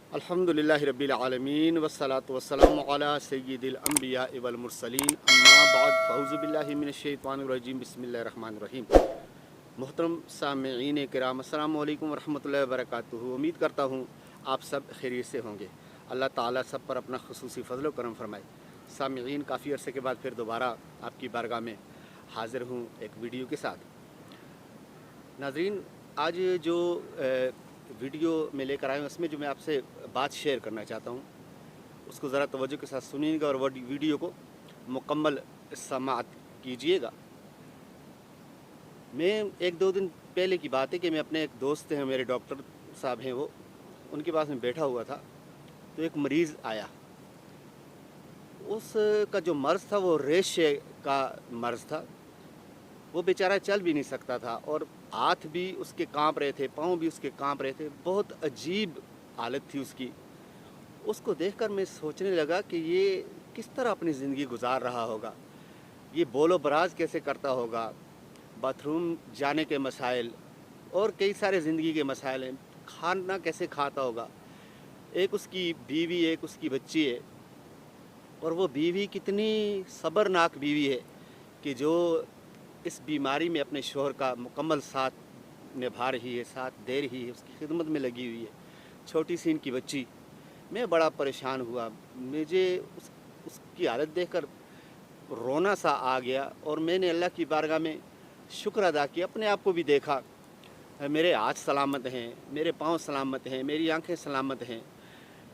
अल्हम्दुलिल्लाहि रब्बिल आलमीन वस्सलातु वस्सलामु अला सय्यिदिल अंबिया वल मुरसलीन अम्मा बाद फ़अऊज़ु बिल्लाहि मिनश शैतानिर रजीम बिस्मिल्लाहिर रहमानिर रहीम। मोहतरम सामईन किराम, अस्सलामु अलैकुम वरहमतुल्लाहि वबरकातुहू। उम्मीद करता हूँ आप सब खैरियत से होंगे। अल्लाह ताला सब पर अपना खुसूसी फ़ज़ल व करम फरमाए। सामईन, काफ़ी अरसे के बाद फिर दोबारा आपकी बारगाह में हाज़िर हूँ एक वीडियो के साथ। नाज़रीन, आज जो वीडियो में लेकर आए हूँ उसमें जो मैं आपसे बात शेयर करना चाहता हूँ उसको ज़रा तवज्जो के साथ सुनिएगा और वीडियो को मुकम्मल समाअत कीजिएगा। मैं एक दो दिन पहले की बात है कि मैं अपने एक दोस्त हैं, मेरे डॉक्टर साहब हैं, वो उनके पास में बैठा हुआ था तो एक मरीज़ आया। उसका जो मर्ज़ था वो रेशे का मर्ज़ था। वो बेचारा चल भी नहीं सकता था और हाथ भी उसके कांप रहे थे, पाँव भी उसके कांप रहे थे। बहुत अजीब हालत थी उसकी। उसको देखकर मैं सोचने लगा कि ये किस तरह अपनी ज़िंदगी गुजार रहा होगा, ये बोलो बराज कैसे करता होगा, बाथरूम जाने के मसाइल और कई सारे ज़िंदगी के मसाइल हैं, खाना कैसे खाता होगा। एक उसकी बीवी, एक उसकी बच्ची है और वो बीवी कितनी सब्रनाक बीवी है कि जो इस बीमारी में अपने शोहर का मुकम्मल साथ निभा रही है, साथ दे रही है, उसकी खिदमत में लगी हुई है। छोटी सी इनकी बच्ची। मैं बड़ा परेशान हुआ। मुझे उसकी हालत देखकर रोना सा आ गया और मैंने अल्लाह की बारगाह में शुक्र अदा किया। अपने आप को भी देखा, मेरे हाथ सलामत हैं, मेरे पाँव सलामत हैं, मेरी आंखें सलामत हैं,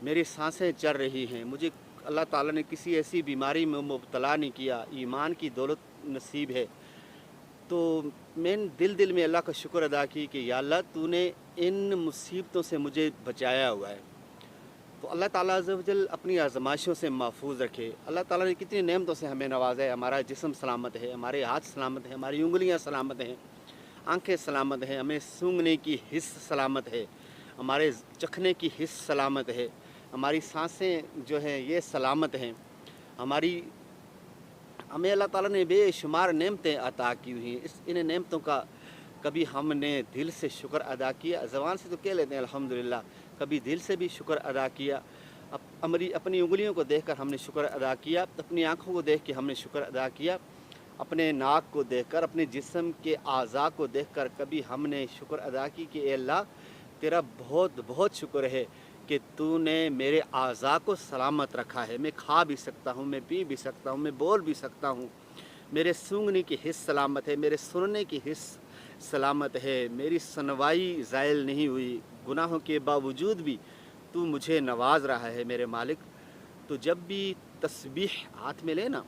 मेरी सांसें चल रही हैं। मुझे अल्लाह ताला ने किसी ऐसी बीमारी में मुब्तला नहीं किया। ईमान की दौलत नसीब है। तो मैंने दिल में अल्लाह का शुक्र अदा की कि या अल्लाह, तूने इन मुसीबतों से मुझे बचाया हुआ है। तो अल्लाह ताला अज़्ज़ व जल अपनी आज़माइशों से महफूज रखे। अल्लाह ताला ने कितनी नेमतों से हमें नवाजा है। हमारा जिस्म सलामत है, हमारे हाथ सलामत हैं, हमारी उंगलियां सलामत हैं, आंखें सलामत हैं, हमें सूंघने की हिस्स सलामत है, हमारे चखने की हिस्स सलामत है, हमारी सांसें जो हैं ये सलामत हैं। हमें अल्लाह ताला ने बेशुमार नेमतें अता की हुई हैं। इन नेमतों का कभी हमने दिल से शुक्र अदा किया? ज़बान से तो कह लेते हैं अल्हम्दुलिल्लाह, कभी दिल से भी शुक्र अदा किया? अपनी उंगलियों को देखकर हमने शुक्र अदा किया, अपनी आँखों को देख के हमने शुक्र अदा किया, अपने नाक को देखकर, अपने जिस्म के आज़ा को देखकर कभी हमने शुक्र अदा की कि ए अल्लाह, तेरा बहुत बहुत शुक्र है कि तूने मेरे आज़ा को सलामत रखा है। मैं खा भी सकता हूँ, मैं पी भी सकता हूँ, मैं बोल भी सकता हूँ, मेरे सूंघने की हिस्स सलामत है, मेरे सुनने की हिस्स सलामत है, मेरी सुनवाई ज़ायल नहीं हुई, गुनाहों के बावजूद भी तू मुझे नवाज रहा है मेरे मालिक। तो जब भी तस्बीह हाथ में लेना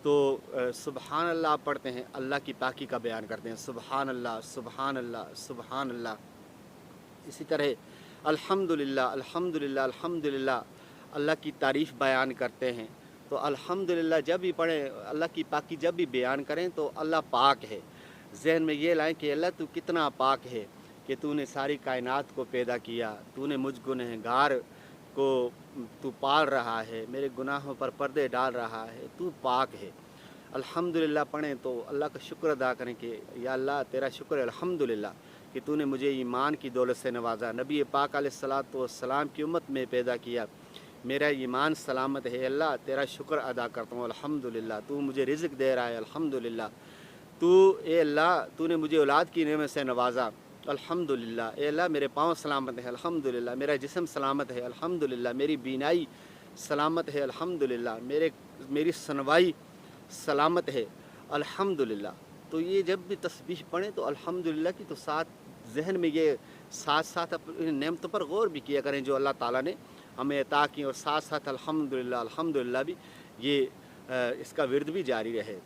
तो सुबहान अल्लाह पढ़ते हैं, अल्लाह की पाकी का बयान करते हैं, सुबहान अल्लाह, सुबहान अल्लाह, सुबहान अल्लाह। इसी तरह अल्हम्दुलिल्लाह, अल्हम्दुलिल्लाह, अल्हम्दुलिल्लाह, अल्लाह की तारीफ़ बयान करते हैं। तो अल्हम्दुलिल्लाह जब भी पढ़ें, अल्लाह की पाकी जब भी बयान करें तो अल्लाह पाक है। जहन में ये लाएं कि अल्लाह तू कितना पाक है कि तूने सारी कायनात को पैदा किया, तूने मुझ गुनहगार को तू पाल रहा है, मेरे गुनाहों पर पर्दे डाल रहा है, तू पाक है। अल्हम्दुलिल्लाह पढ़ें तो अल्लाह का शुक्र अदा करें कि या अल्लाह, तेरा शुक्र है अल्हम्दुलिल्लाह कि तूने मुझे ईमान की दौलत से नवाजा, नबी पाक अलैहिस्सलातु वस्सलाम की उम्मत में पैदा किया, मेरा ईमान सलामत है। अल्लाह, तेरा शुक्र अदा करता हूँ अल्हम्दुलिल्लाह। तू मुझे रिज़्क़ दे रहा है अल्हम्दुलिल्लाह। ए अल्लाह, तूने मुझे औलाद की नेमत से नवाजा अल्हम्दुलिल्लाह। ए अल्लाह, मेरे पाँव सलामत है अल्हम्दुलिल्लाह, मेरा जिस्म सलामत है अल्हम्दुलिल्लाह, मेरी बीनाई सलामत है अल्हम्दुलिल्लाह, मेरी सुनवाई सलामत है अल्हम्दुलिल्लाह। तो ये जब भी तस्बीह पढ़ें तो अल्हम्दुलिल्लाह की तो साथ जहन में ये साथ साथ अपनी नेमतों पर गौर भी किया करें जो अल्लाह ताला ने हमें अता की, और साथ साथ अल्हम्दुलिल्लाह अल्हम्दुलिल्लाह भी ये इसका विर्द भी जारी रहे।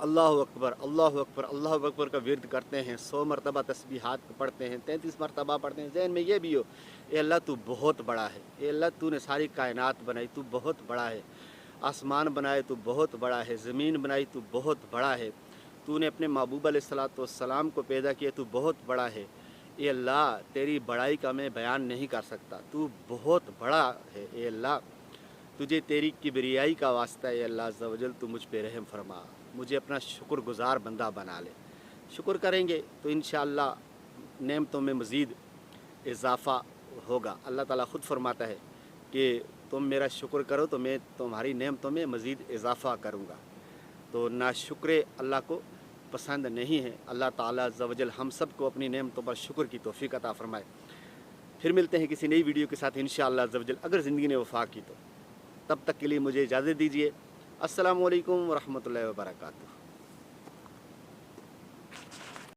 अल्लाहु अकबर, अल्लाहु अकबर, अल्लाहु अकबर का विर्द करते हैं, 100 मरतबा तस्बीहात पढ़ते हैं, 33 मरतबा पढ़ते हैं। जहन में ये भी हो, ए अल्लाह तू बहुत बड़ा है, ए अल्लाह तूने सारी कायनात बनाई, तू बहुत बड़ा है, आसमान बनाए तू बहुत बड़ा है, ज़मीन बनाई तू बहुत बड़ा है, तूने अपने महबूब अलैहिस्सलातु वस्सलाम को पैदा किया, तू बहुत बड़ा है। ए अल्लाह, तेरी बड़ाई का मैं बयान नहीं कर सकता, तू बहुत बड़ा है। ए अल्लाह, तुझे तेरी किबरियाई का वास्ता है। अल्लाह अज़्ज़ व जल, तू मुझ पे रहम फरमा, मुझे अपना शुक्रगुज़ार बंदा बना ले। शुक्र करेंगे तो इंशाअल्लाह नेमतों में मज़ीद इजाफ़ा ہوگا. اللہ تعالیٰ خود فرماتا ہے کہ تم میرا شکر کرو تو میں تمہاری نعمتوں میں مزید اضافہ کروں گا. تو ناشکر اللہ کو پسند نہیں ہے. اللہ تعالیٰ عز و جل ہم سب کو اپنی نعمتوں پر شکر کی توفیق عطا فرمائے. پھر ملتے ہیں کسی نئی ویڈیو کے ساتھ انشاءاللہ عز و جل، اگر زندگی نے وفا کی تو. تب تک کے لیے مجھے اجازت دیجیے. السلام علیکم ورحمۃ اللہ وبرکاتہ.